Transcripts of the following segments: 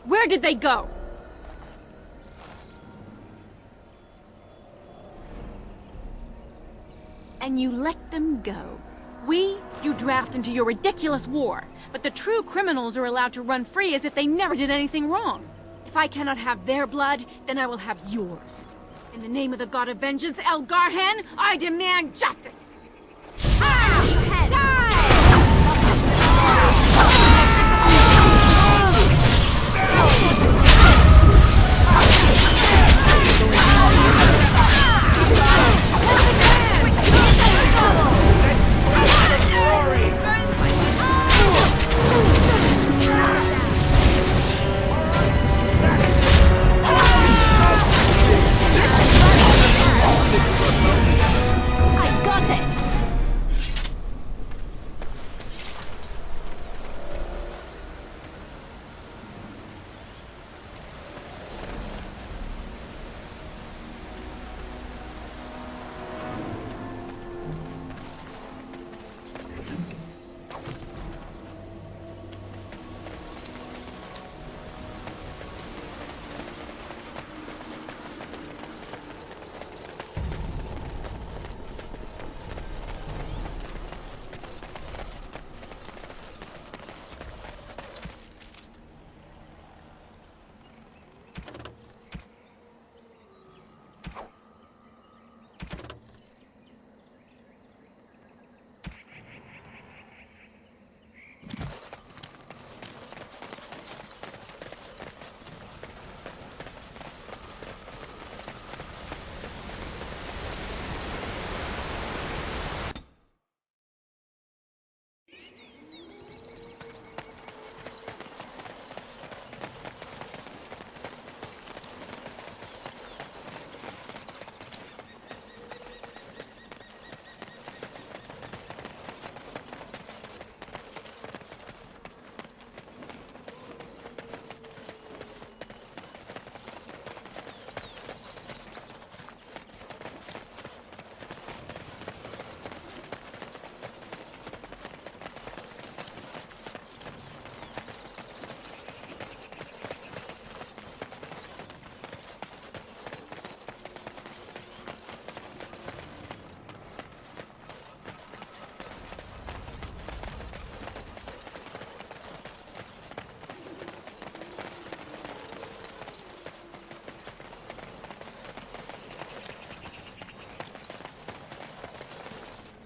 Where did they go? And you let them go. You draft into your ridiculous war, but the true criminals are allowed to run free as if they never did anything wrong. If I cannot have their blood, then I will have yours. In the name of the god of vengeance, El Garhan, I demand justice! I got it!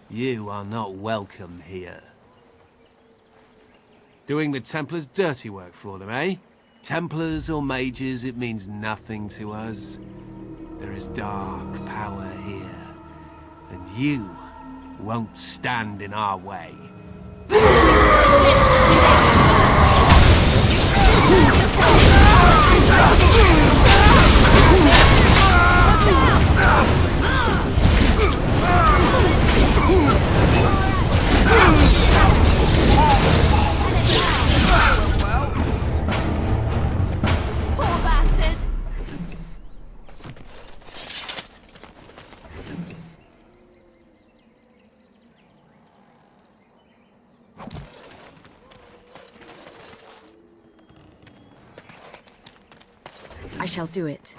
You are not welcome here. Doing the Templars' dirty work for them, eh? Templars or mages, it means nothing to us. There is dark power here, and you won't stand in our way. Poor bastard! I shall do it.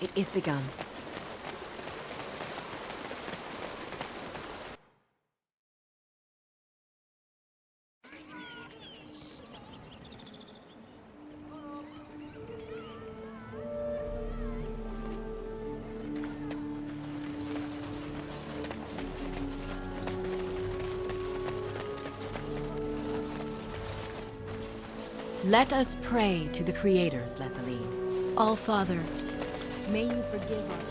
It is begun. Let us pray to the creators, Lethaline. All-Father, may you forgive us.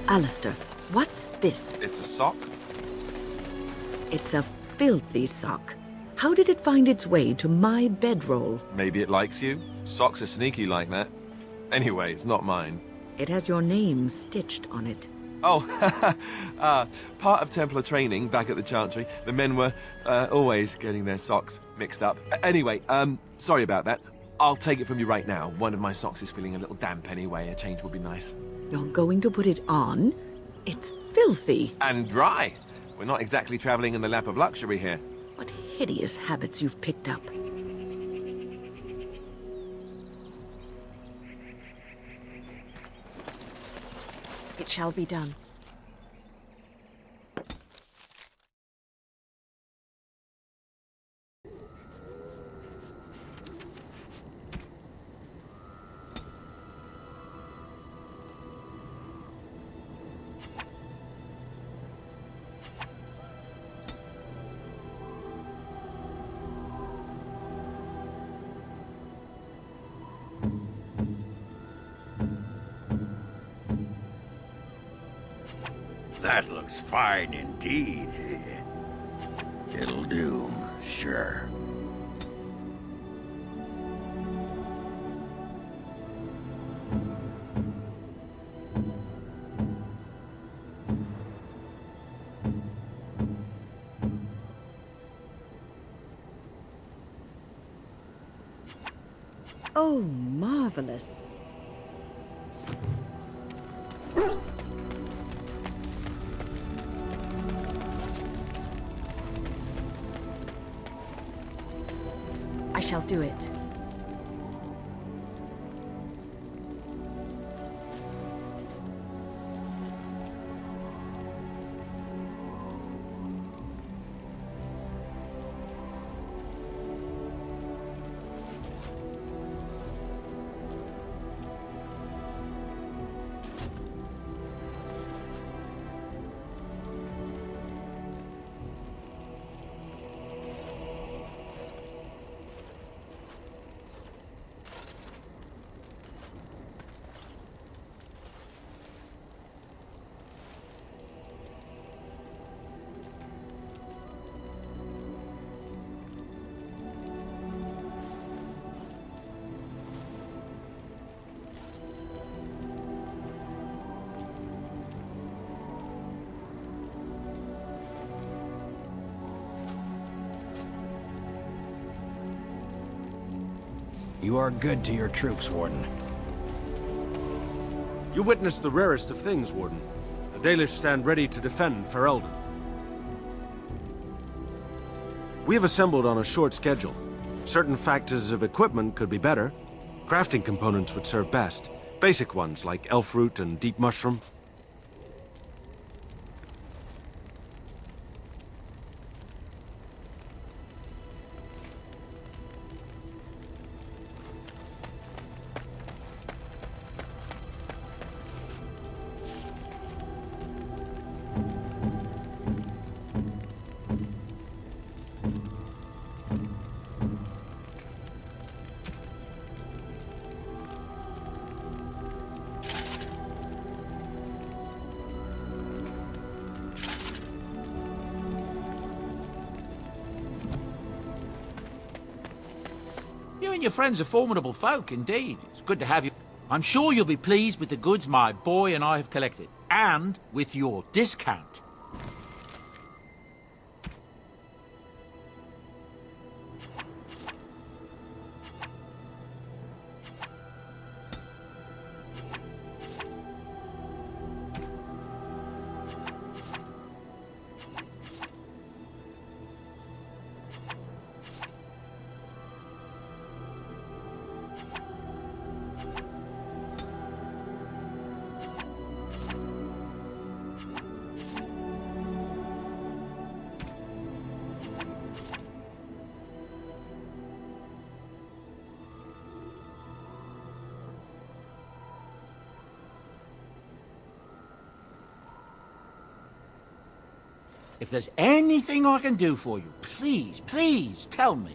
Alistair, what's this? It's a sock? It's a filthy sock. How did it find its way to my bedroll? Maybe it likes you? Socks are sneaky like that. Anyway, it's not mine. It has your name stitched on it. Oh, part of Templar training back at the Chantry. The men were always getting their socks mixed up. Anyway, sorry about that. I'll take it from you right now. One of my socks is feeling a little damp anyway. A change would be nice. You're going to put it on? It's filthy. And dry. We're not exactly traveling in the lap of luxury here. What hideous habits you've picked up. It shall be done. That looks fine indeed. It'll do, sure. Oh, marvelous. I shall do it. You are good to your troops, Warden. You witnessed the rarest of things, Warden. The Dalish stand ready to defend Ferelden. We have assembled on a short schedule. Certain factors of equipment could be better. Crafting components would serve best. Basic ones like elf root and deep mushroom. You and your friends are formidable folk, indeed. It's good to have you. I'm sure you'll be pleased with the goods my boy and I have collected, and with your discount. If there's anything I can do for you, please, please tell me.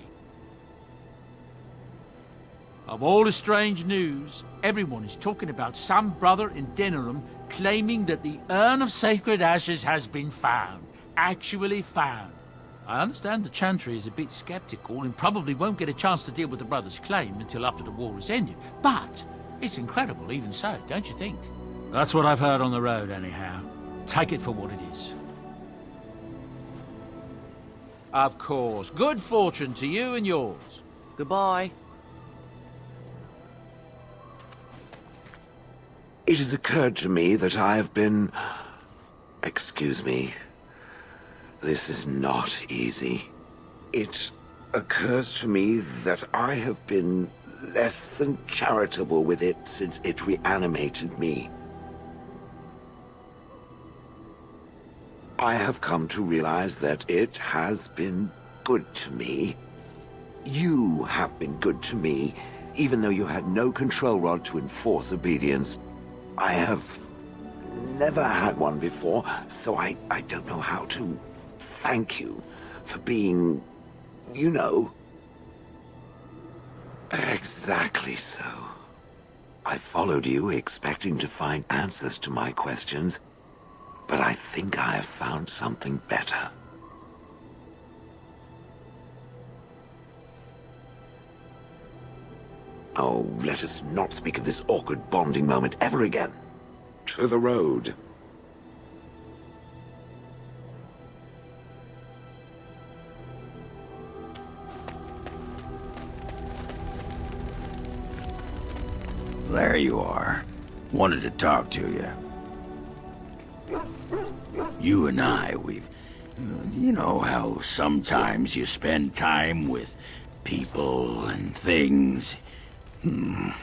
Of all the strange news, everyone is talking about some brother in Denerim claiming that the urn of sacred ashes has been found. Actually found. I understand the Chantry is a bit skeptical and probably won't get a chance to deal with the brother's claim until after the war is ended. But it's incredible even so, don't you think? That's what I've heard on the road, anyhow. Take it for what it is. Of course. Good fortune to you and yours. Goodbye. It has occurred to me that I have been... Excuse me. This is not easy. It occurs to me that I have been less than charitable with it since it reanimated me. I have come to realize that it has been good to me. You have been good to me, even though you had no control rod to enforce obedience. I have never had one before, so I don't know how to thank you for being, you know... Exactly so. I followed you expecting to find answers to my questions, but I think I have found something better. Oh, let us not speak of this awkward bonding moment ever again. To the road. There you are. Wanted to talk to you. You and I, we've... You know how sometimes you spend time with people and things. Well,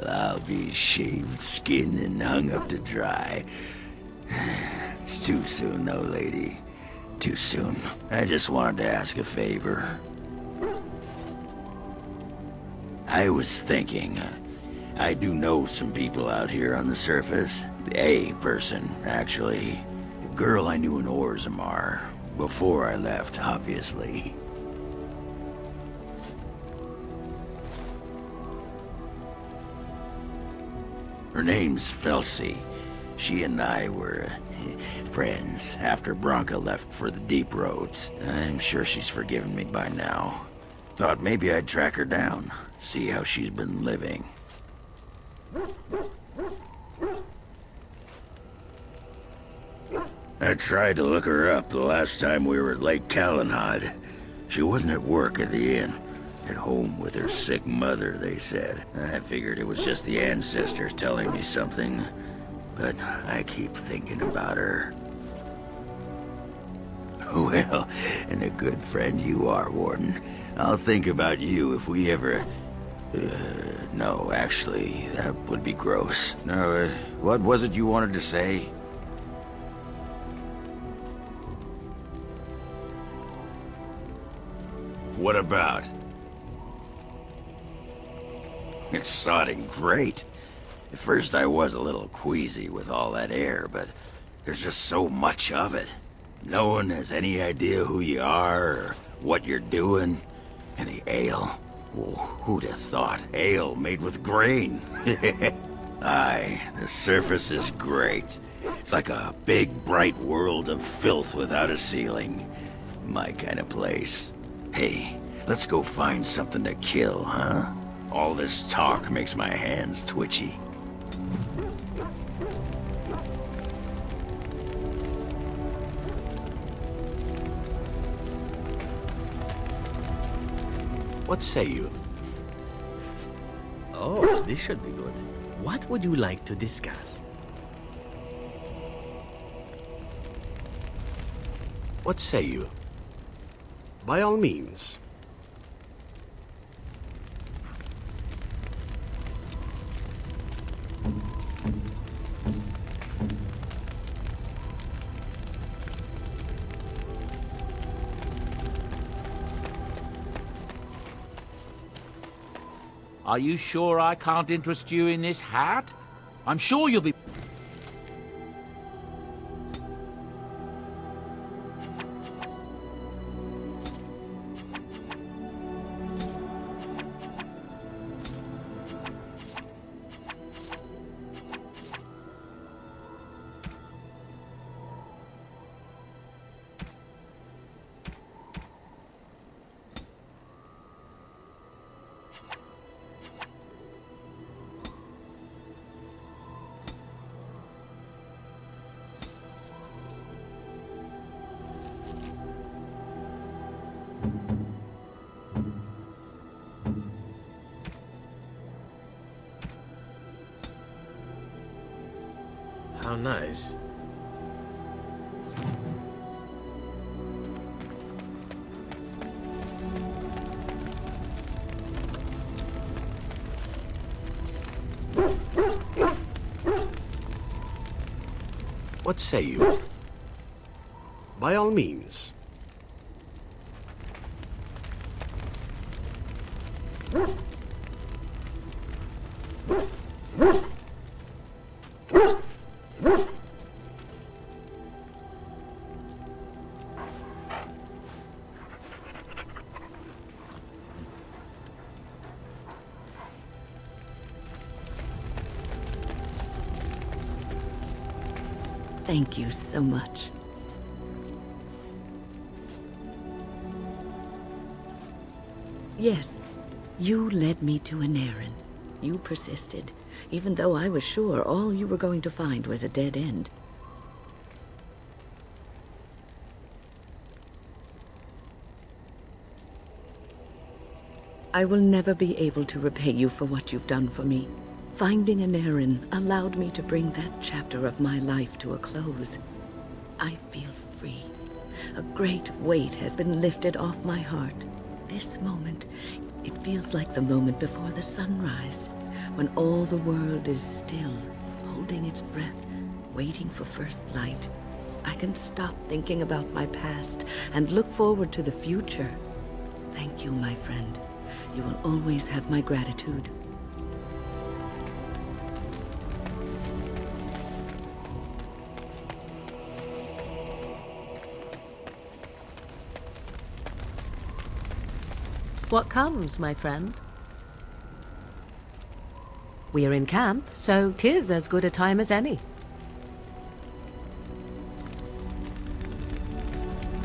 I'll be shaved, skinned, and hung up to dry. It's too soon, though, lady. Too soon. I just wanted to ask a favor. I was thinking, I do know some people out here on the surface. A person, actually. A girl I knew in Orzammar. Before I left, obviously. Her name's Felsi. She and I were friends after Branka left for the deep roads. I'm sure she's forgiven me by now. Thought maybe I'd track her down, see how she's been living. I tried to look her up the last time we were at Lake Calenhad. She wasn't at work at the inn. At home with her sick mother, they said. I figured it was just the ancestors telling me something. But I keep thinking about her. Well, and a good friend you are, Warden. I'll think about you if we ever... no, actually, that would be gross. No, what was it you wanted to say? What about? It's sodding great. At first I was a little queasy with all that air, but there's just so much of it. No one has any idea who you are or what you're doing. And the ale? Oh, who'd have thought? Ale made with grain. Aye, the surface is great. It's like a big, bright world of filth without a ceiling. My kind of place. Hey, let's go find something to kill, huh? All this talk makes my hands twitchy. What say you? Oh, this should be good. What would you like to discuss? What say you? By all means. Are you sure I can't interest you in this hat? I'm sure you'll be... How nice. What say you? By all means. Thank you so much. Yes, you led me to an errand. You persisted, even though I was sure all you were going to find was a dead end. I will never be able to repay you for what you've done for me. Finding an errand allowed me to bring that chapter of my life to a close. I feel free. A great weight has been lifted off my heart. This moment, it feels like the moment before the sunrise, when all the world is still, holding its breath, waiting for first light. I can stop thinking about my past and look forward to the future. Thank you, my friend. You will always have my gratitude. What comes, my friend? We are in camp, so 'tis as good a time as any.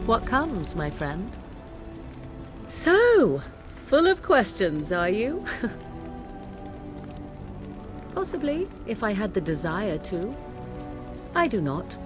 What comes, my friend? So, full of questions, are you? Possibly, if I had the desire to. I do not.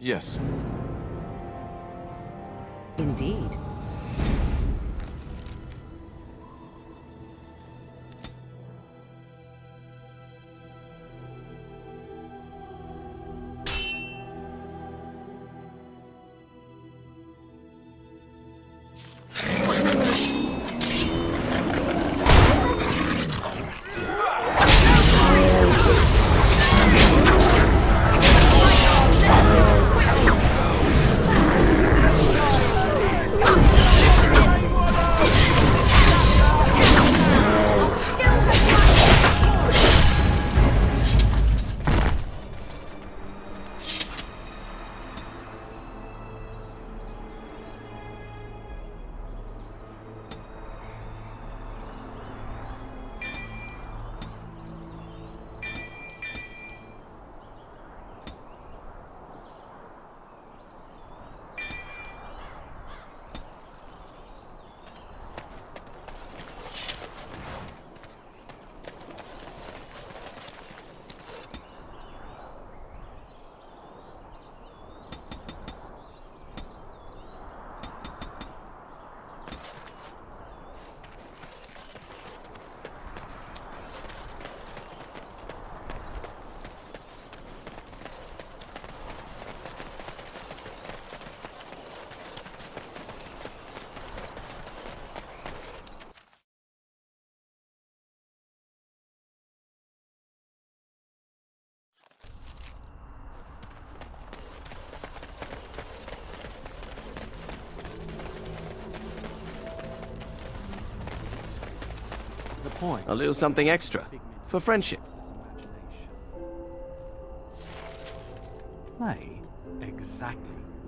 Yes. Indeed. point? A little something extra. For friendship. Play? Exactly.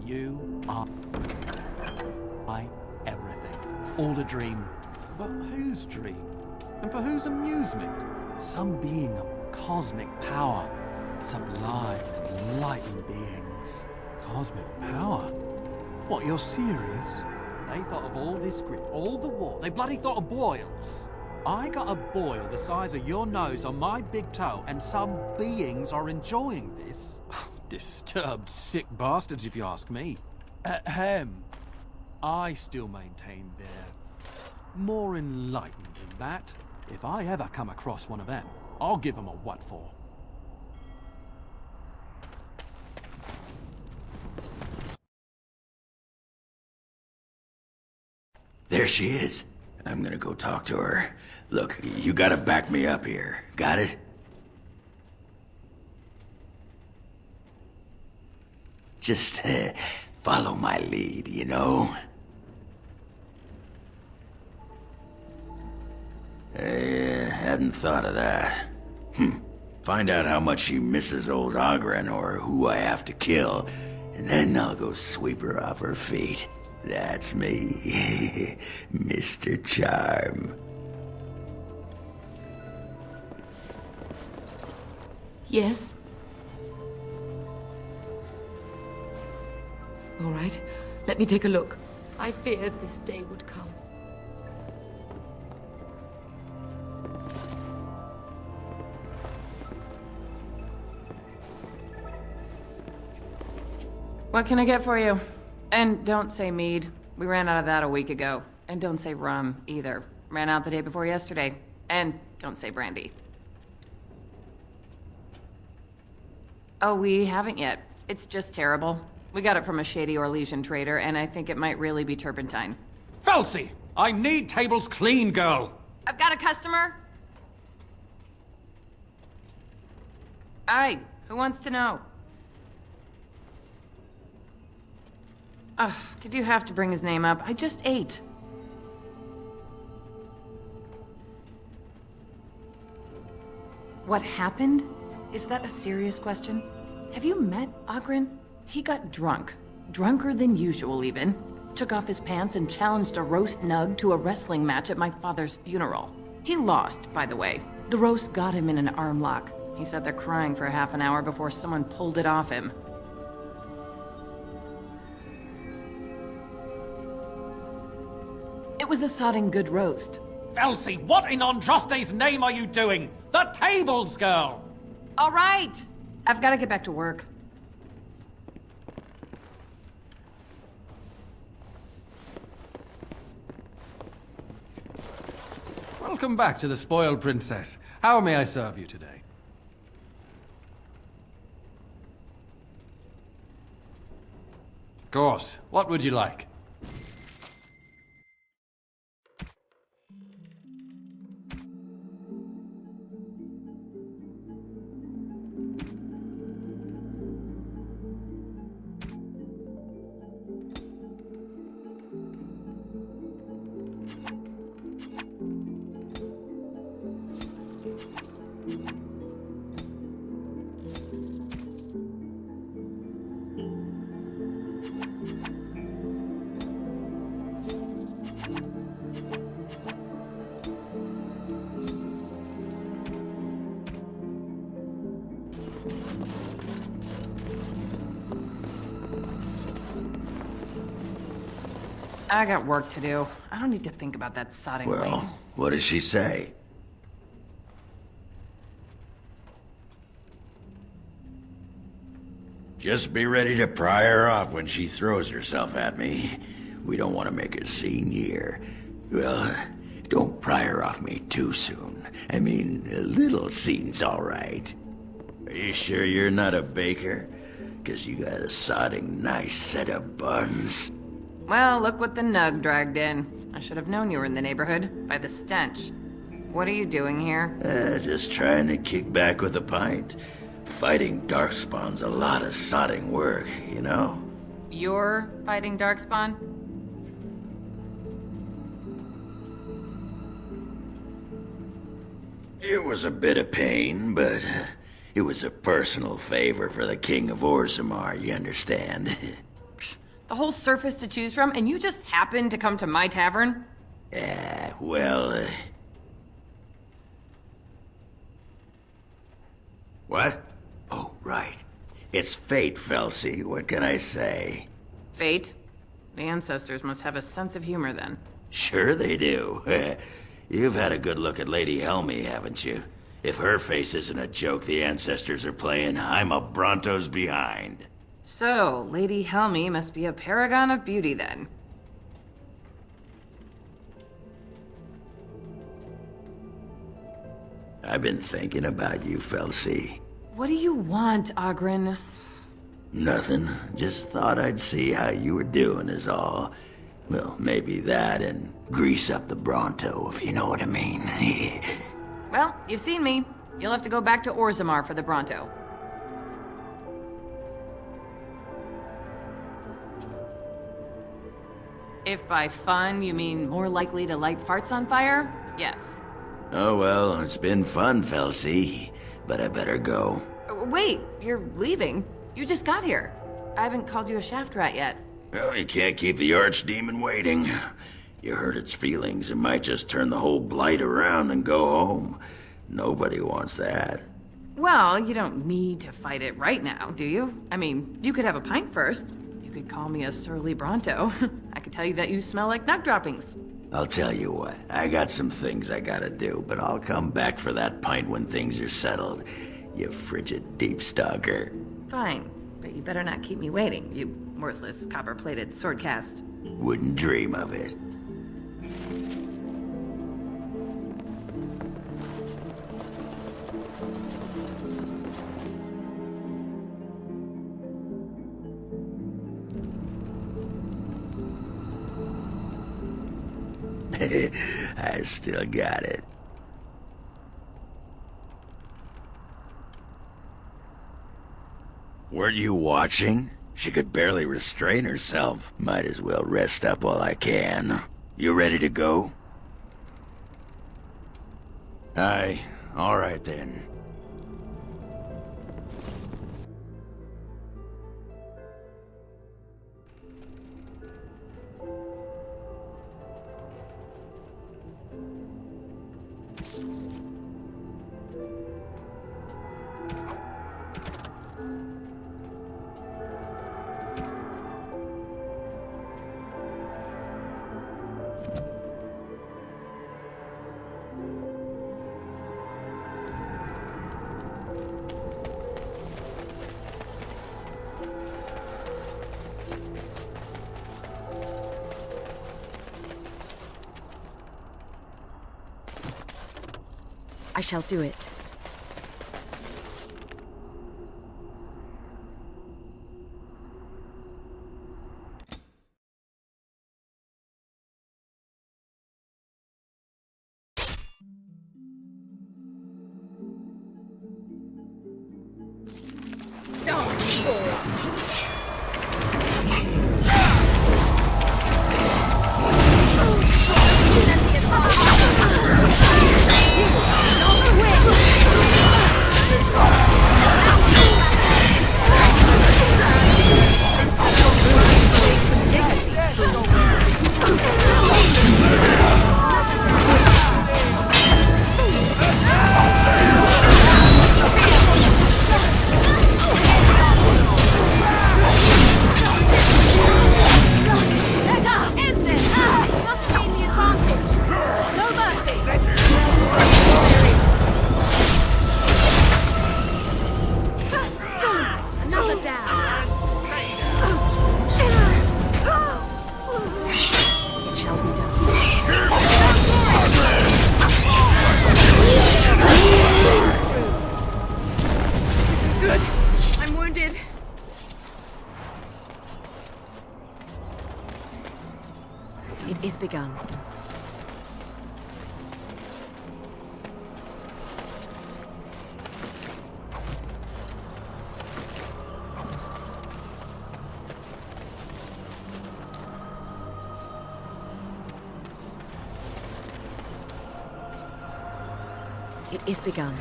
You are my everything. All a dream. But whose dream? And for whose amusement? Some being of cosmic power. Sublime, enlightened beings. Cosmic power? What, you're serious? They thought of all this grit, all the war. They bloody thought of boils. I got a boil the size of your nose on my big toe, and some beings are enjoying this? Disturbed, sick bastards, if you ask me. Ahem. I still maintain they're more enlightened than that. If I ever come across one of them, I'll give them a what for. There she is. I'm gonna go talk to her. Look, you gotta back me up here. Got it? Just follow my lead, you know? Hadn't thought of that. Find out how much she misses old Ogren or who I have to kill, and then I'll go sweep her off her feet. That's me, Mr. Charm. Yes? All right, let me take a look. I feared this day would come. What can I get for you? And don't say mead. We ran out of that a week ago. And don't say rum, either. Ran out the day before yesterday. And don't say brandy. Oh, we haven't yet. It's just terrible. We got it from a shady Orlesian trader, and I think it might really be turpentine. Felsi! I need tables clean, girl! I've got a customer. Aye, who wants to know? Did you have to bring his name up? I just ate. What happened? Is that a serious question? Have you met Ogren? He got drunk. Drunker than usual, even. Took off his pants and challenged a roast nug to a wrestling match at my father's funeral. He lost, by the way. The roast got him in an arm lock. He sat there crying for half an hour before someone pulled it off him. It was a sodding good roast. Felsi, what in Andraste's name are you doing? The tables, girl! All right! I've got to get back to work. Welcome back to the Spoiled Princess. How may I serve you today? Of course. What would you like? I got work to do. I don't need to think about that sodding waste. Well, what does she say? Just be ready to pry her off when she throws herself at me. We don't want to make a scene here. Well, don't pry her off me too soon. I mean, a little scene's all right. Are you sure you're not a baker? 'Cause you got a sodding nice set of buns. Well, look what the nug dragged in. I should have known you were in the neighborhood, by the stench. What are you doing here? Just trying to kick back with a pint. Fighting Darkspawn's a lot of sodding work, you know? You're fighting Darkspawn? It was a bit of pain, but it was a personal favor for the King of Orzammar, you understand? The whole surface to choose from, and you just happened to come to my tavern? Well, What? Oh, right. It's fate, Felsi. What can I say? Fate? The ancestors must have a sense of humor then. Sure they do. You've had a good look at Lady Helmy, haven't you? If her face isn't a joke the ancestors are playing, I'm a Bronto's behind. So, Lady Helmy must be a paragon of beauty then. I've been thinking about you, Felsi. What do you want, Ogren? Nothing. Just thought I'd see how you were doing is all. Well, maybe that and grease up the Bronto, if you know what I mean. Well, you've seen me. You'll have to go back to Orzammar for the Bronto. If by fun you mean more likely to light farts on fire, yes. Oh well, it's been fun, Felsi. But I better go. Wait, you're leaving? You just got here. I haven't called you a shaft rat yet. Well, you can't keep the archdemon waiting. You hurt its feelings, it might just turn the whole blight around and go home. Nobody wants that. Well, you don't need to fight it right now, do you? I mean, you could have a pint first. You could call me a surly Bronto. I could tell you that you smell like nug droppings. I'll tell you what, I got some things I gotta do, but I'll come back for that pint when things are settled. You frigid deep stalker. Fine, but you better not keep me waiting, you worthless copper-plated sword cast. Wouldn't dream of it. I still got it. Weren't you watching? She could barely restrain herself. Might as well rest up while I can. You ready to go? Aye, all right then. I shall do it. It is begun. It is begun.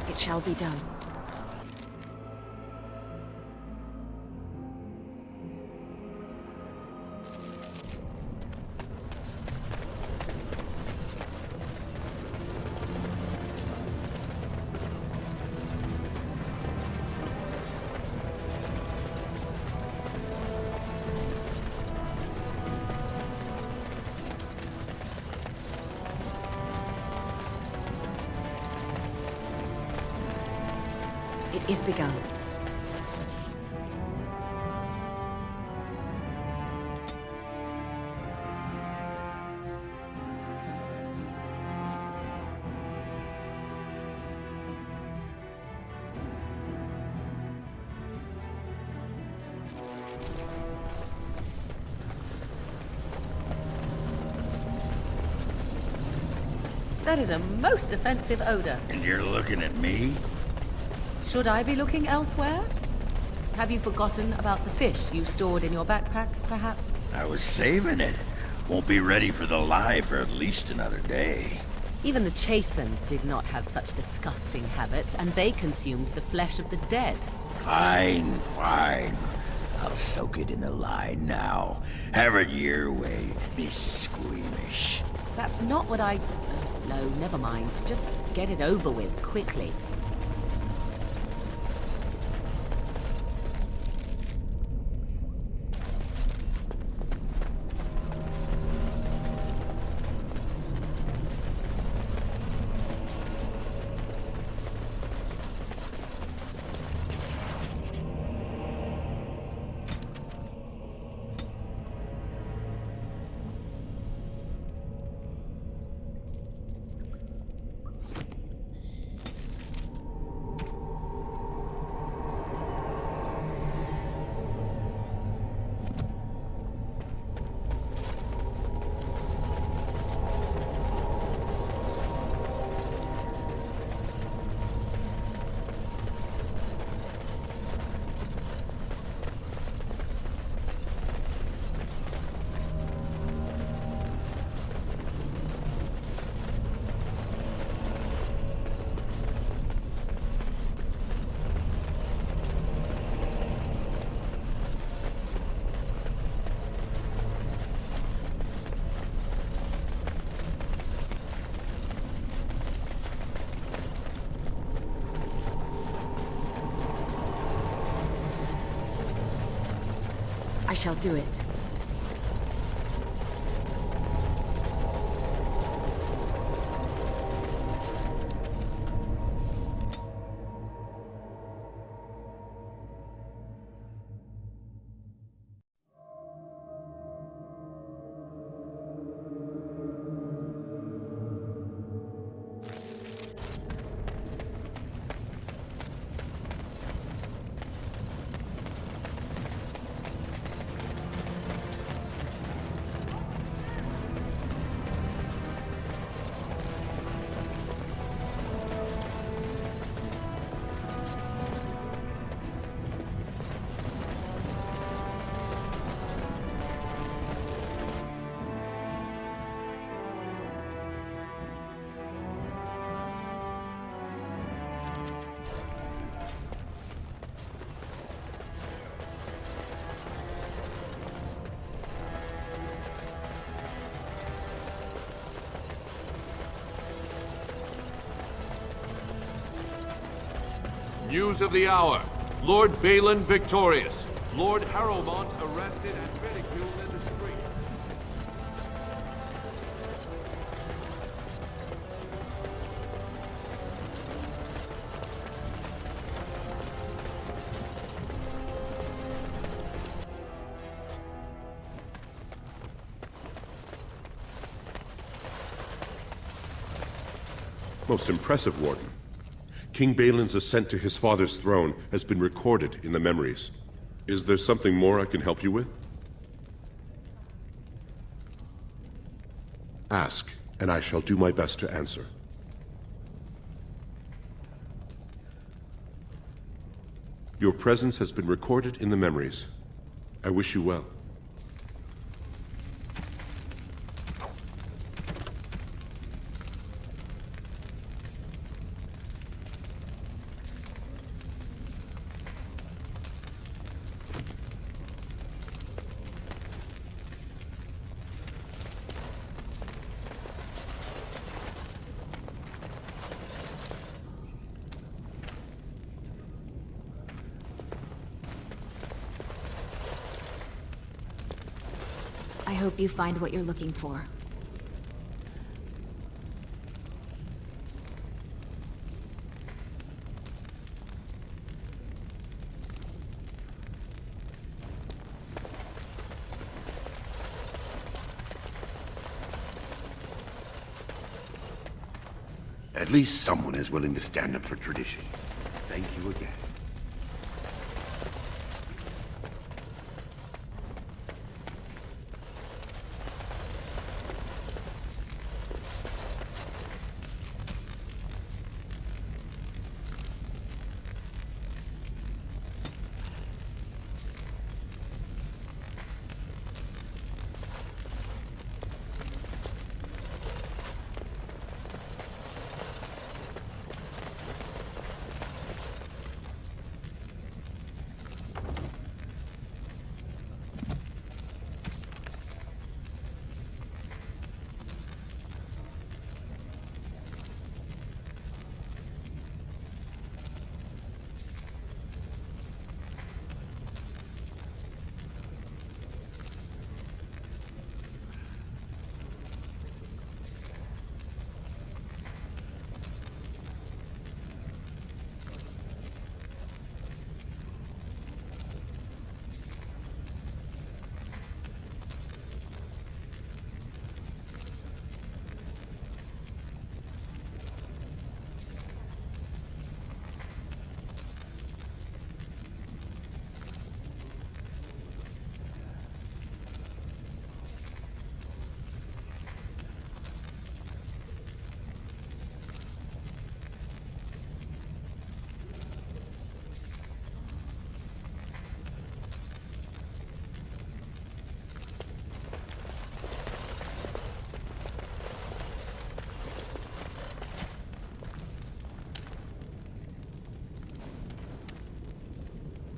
It shall be done. It is begun. That is a most offensive odor. And you're looking at me? Should I be looking elsewhere? Have you forgotten about the fish you stored in your backpack, perhaps? I was saving it. Won't be ready for the lie for at least another day. Even the Chastened did not have such disgusting habits, and they consumed the flesh of the dead. Fine, fine. I'll soak it in the lie now. Have it your way, Miss Squeamish. That's not what I... No, never mind. Just get it over with, quickly. I shall do it. News of the hour. Lord Balin victorious. Lord Harrowmont arrested and ridiculed in the street. Most impressive, Warden. King Balin's ascent to his father's throne has been recorded in the memories. Is there something more I can help you with? Ask, and I shall do my best to answer. Your presence has been recorded in the memories. I wish you well. I hope you find what you're looking for. At least someone is willing to stand up for tradition. Thank you again.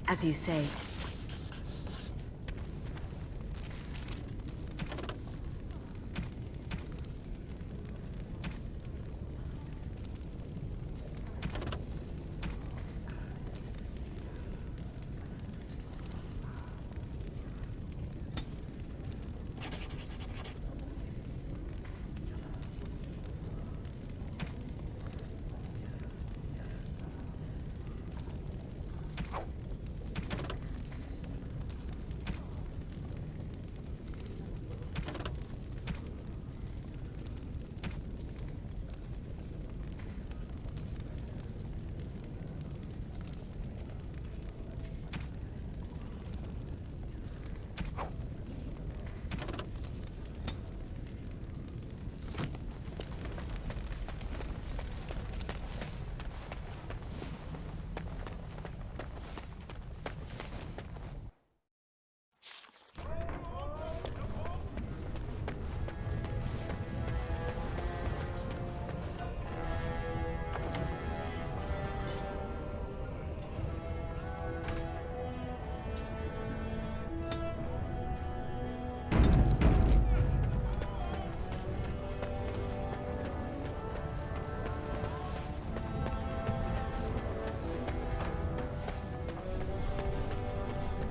As you say.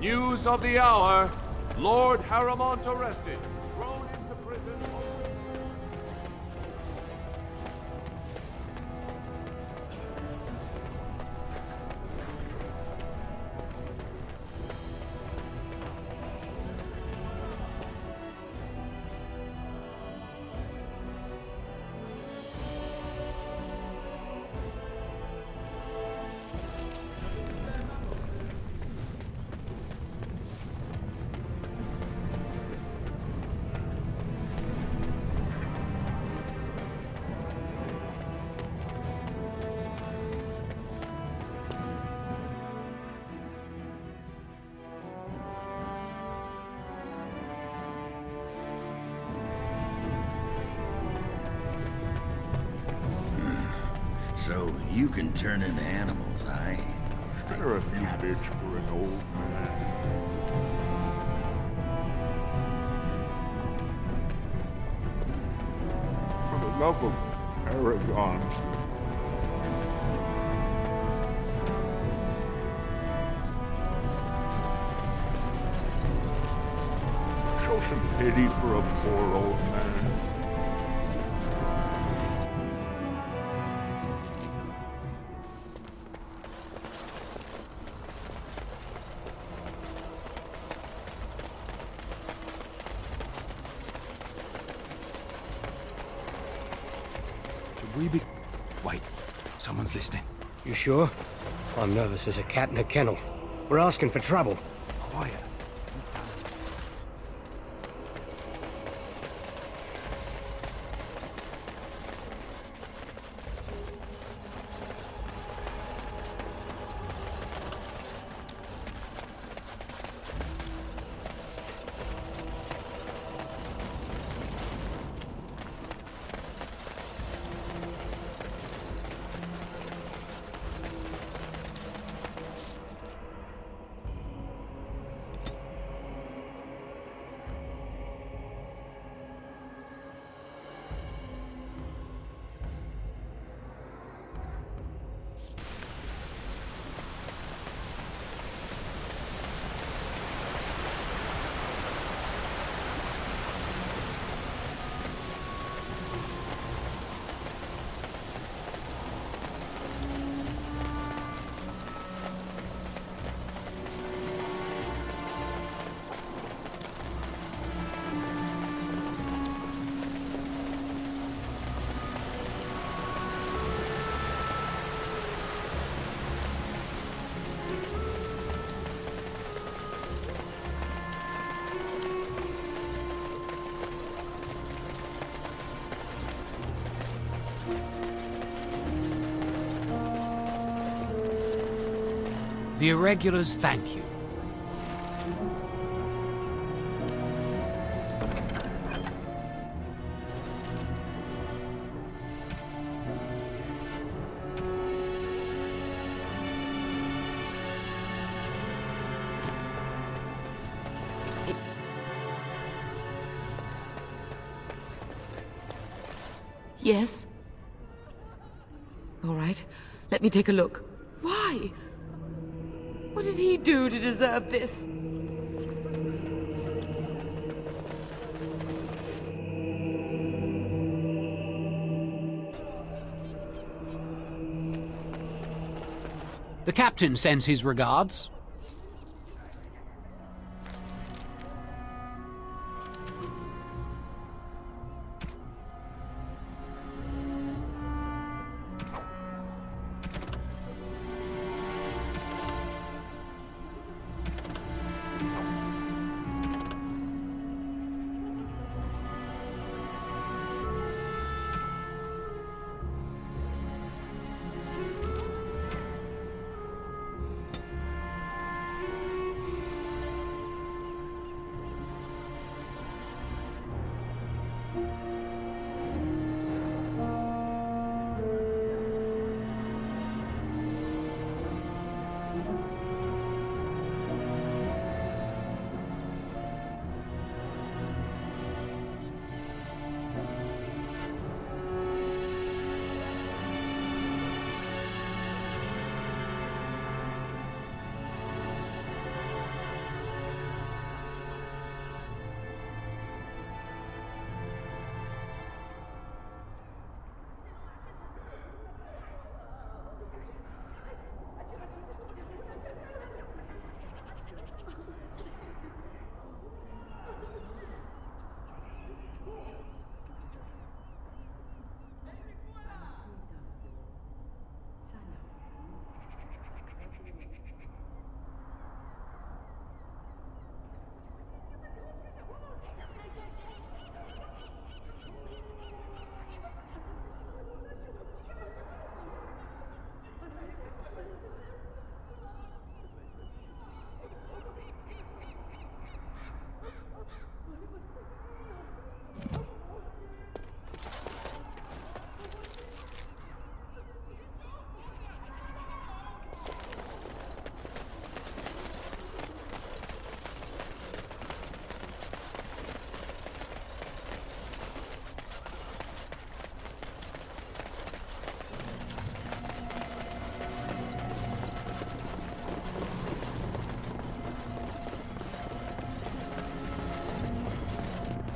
News of the hour. Lord Harrowmont arrested. Thrown into prison. So you can turn into animals, aye? Spare a few bits for an old man. For the love of Aragons. Show some pity for a poor old man. We be... Wait, someone's listening. You sure? I'm nervous as a cat in a kennel. We're asking for trouble. Quiet. The Irregulars thank you. Yes? All right, let me take a look. Why? What did he do to deserve this? The captain sends his regards.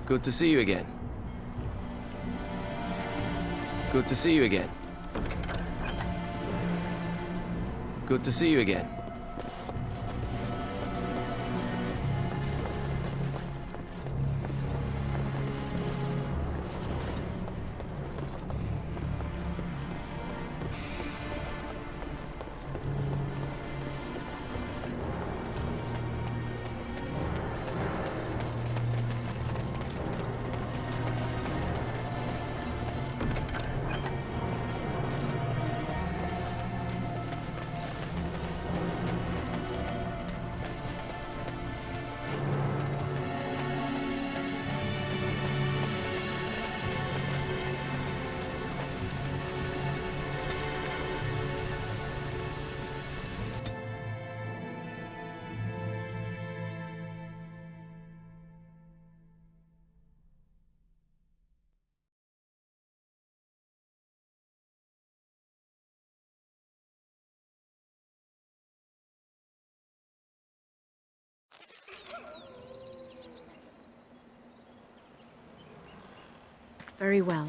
Good to see you again. Good to see you again. Good to see you again. Very well.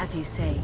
As you say.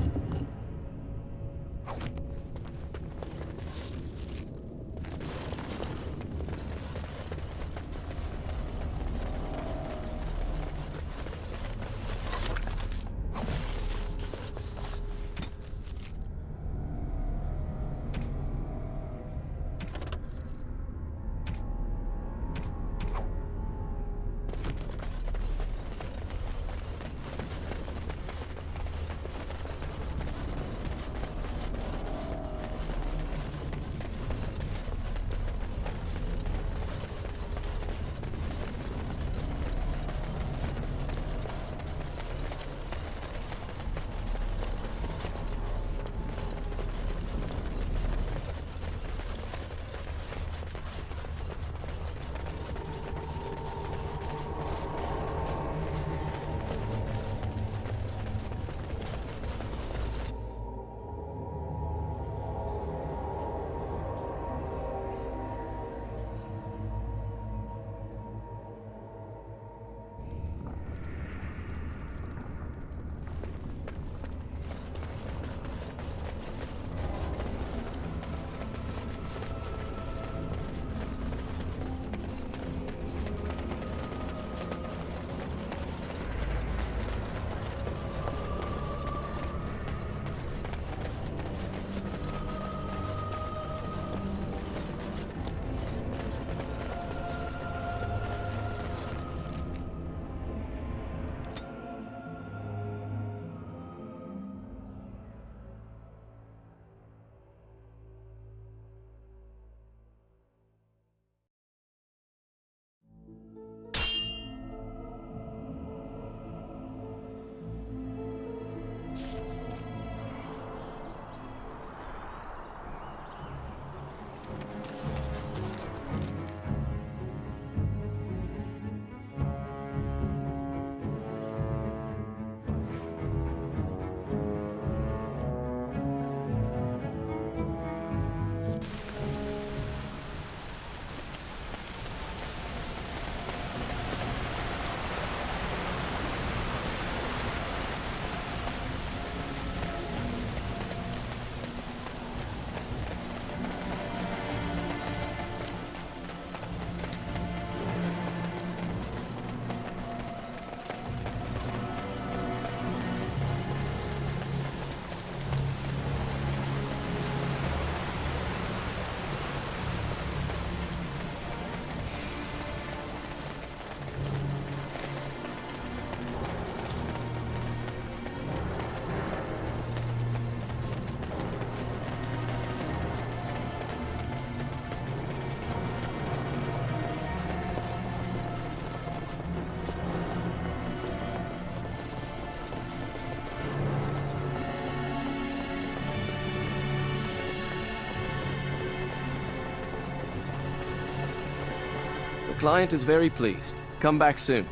client is very pleased. Come back soon.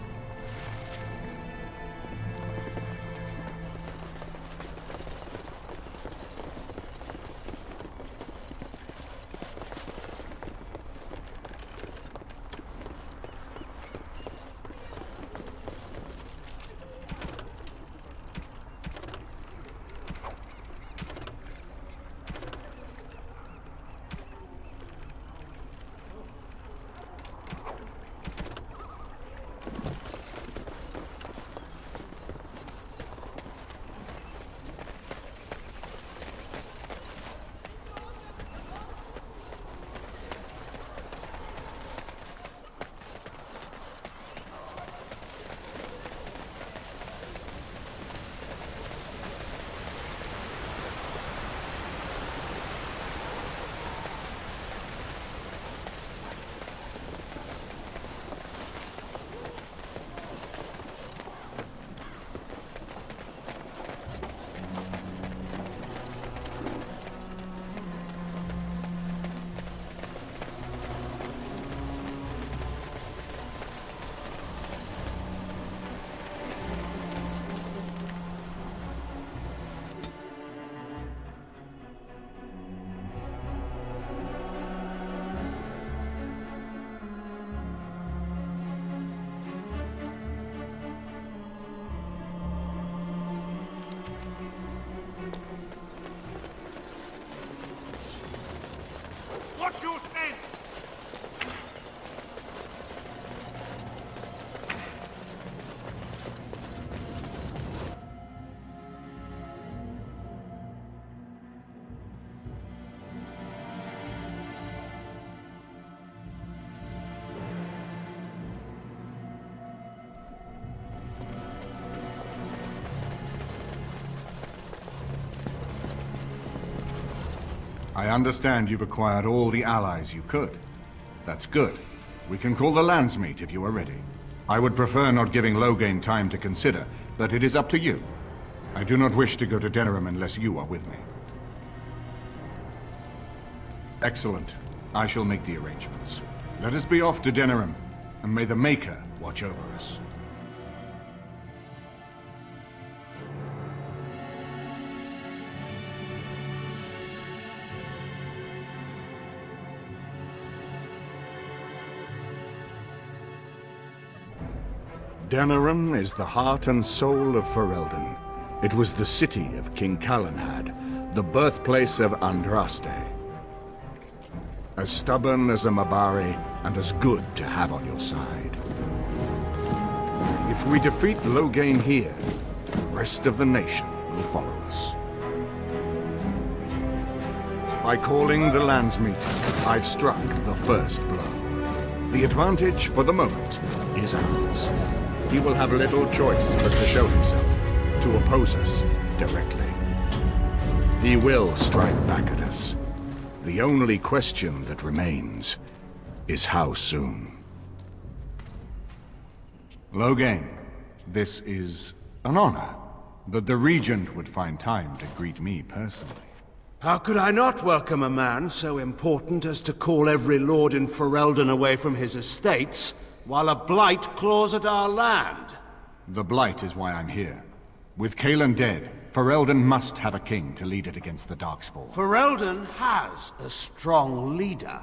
What's your stand? I understand you've acquired all the allies you could. That's good. We can call the Landsmeet if you are ready. I would prefer not giving Loghain time to consider, but it is up to you. I do not wish to go to Denerim unless you are with me. Excellent. I shall make the arrangements. Let us be off to Denerim, and may the Maker watch over us. Denerim is the heart and soul of Ferelden. It was the city of King Calenhad, the birthplace of Andraste. As stubborn as a Mabari, and as good to have on your side. If we defeat Loghain here, the rest of the nation will follow us. By calling the Landsmeet, I've struck the first blow. The advantage, for the moment, is ours. He will have little choice but to show himself, to oppose us directly. He will strike back at us. The only question that remains is how soon. Loghain, this is an honor that the Regent would find time to greet me personally. How could I not welcome a man so important as to call every lord in Ferelden away from his estates, while a blight claws at our land? The blight is why I'm here. With Cailan dead, Ferelden must have a king to lead it against the Darkspawn. Ferelden has a strong leader.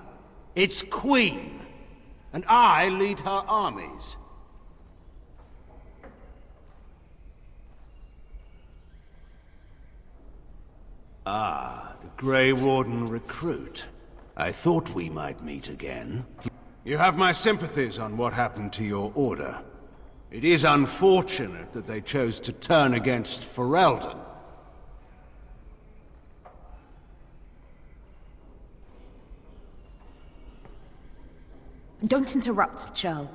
Its queen. And I lead her armies. Ah, the Grey Warden recruit. I thought we might meet again. You have my sympathies on what happened to your order. It is unfortunate that they chose to turn against Ferelden. Don't interrupt, Churl.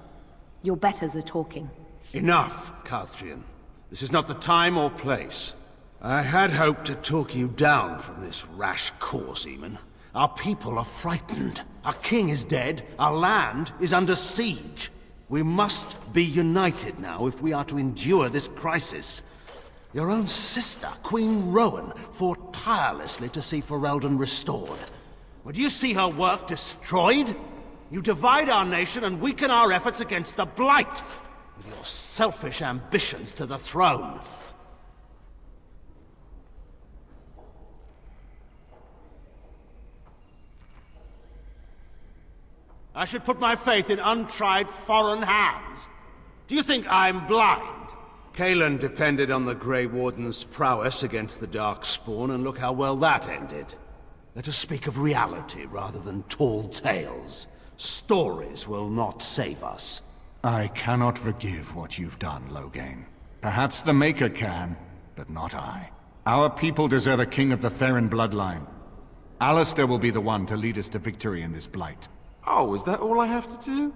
Your betters are talking. Enough, Calthrian. This is not the time or place. I had hoped to talk you down from this rash course, Eamon. Our people are frightened. Our king is dead. Our land is under siege. We must be united now if we are to endure this crisis. Your own sister, Queen Rowan, fought tirelessly to see Ferelden restored. Would you see her work destroyed? You divide our nation and weaken our efforts against the Blight, with your selfish ambitions to the throne. I should put my faith in untried foreign hands. Do you think I'm blind? Cousland depended on the Grey Warden's prowess against the Darkspawn, and look how well that ended. Let us speak of reality rather than tall tales. Stories will not save us. I cannot forgive what you've done, Loghain. Perhaps the Maker can, but not I. Our people deserve a king of the Theron bloodline. Alistair will be the one to lead us to victory in this blight. Oh, is that all I have to do?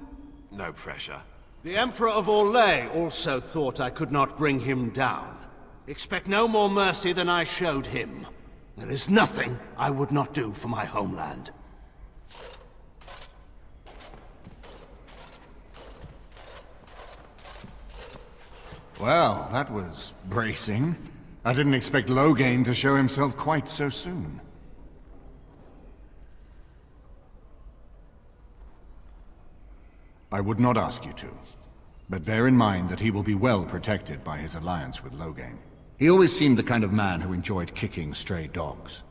No pressure. The Emperor of Orlais also thought I could not bring him down. Expect no more mercy than I showed him. There is nothing I would not do for my homeland. Well, that was bracing. I didn't expect Loghain to show himself quite so soon. I would not ask you to, but bear in mind that he will be well protected by his alliance with Loghain. He always seemed the kind of man who enjoyed kicking stray dogs.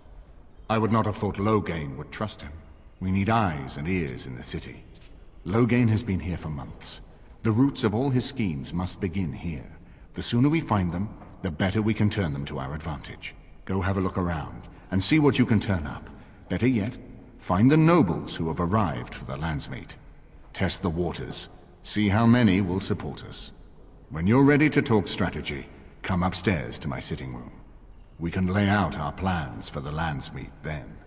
I would not have thought Loghain would trust him. We need eyes and ears in the city. Loghain has been here for months. The roots of all his schemes must begin here. The sooner we find them, the better we can turn them to our advantage. Go have a look around, and see what you can turn up. Better yet, find the nobles who have arrived for the Landsmeet. Test the waters. See how many will support us. When you're ready to talk strategy, come upstairs to my sitting room. We can lay out our plans for the Landsmeet then.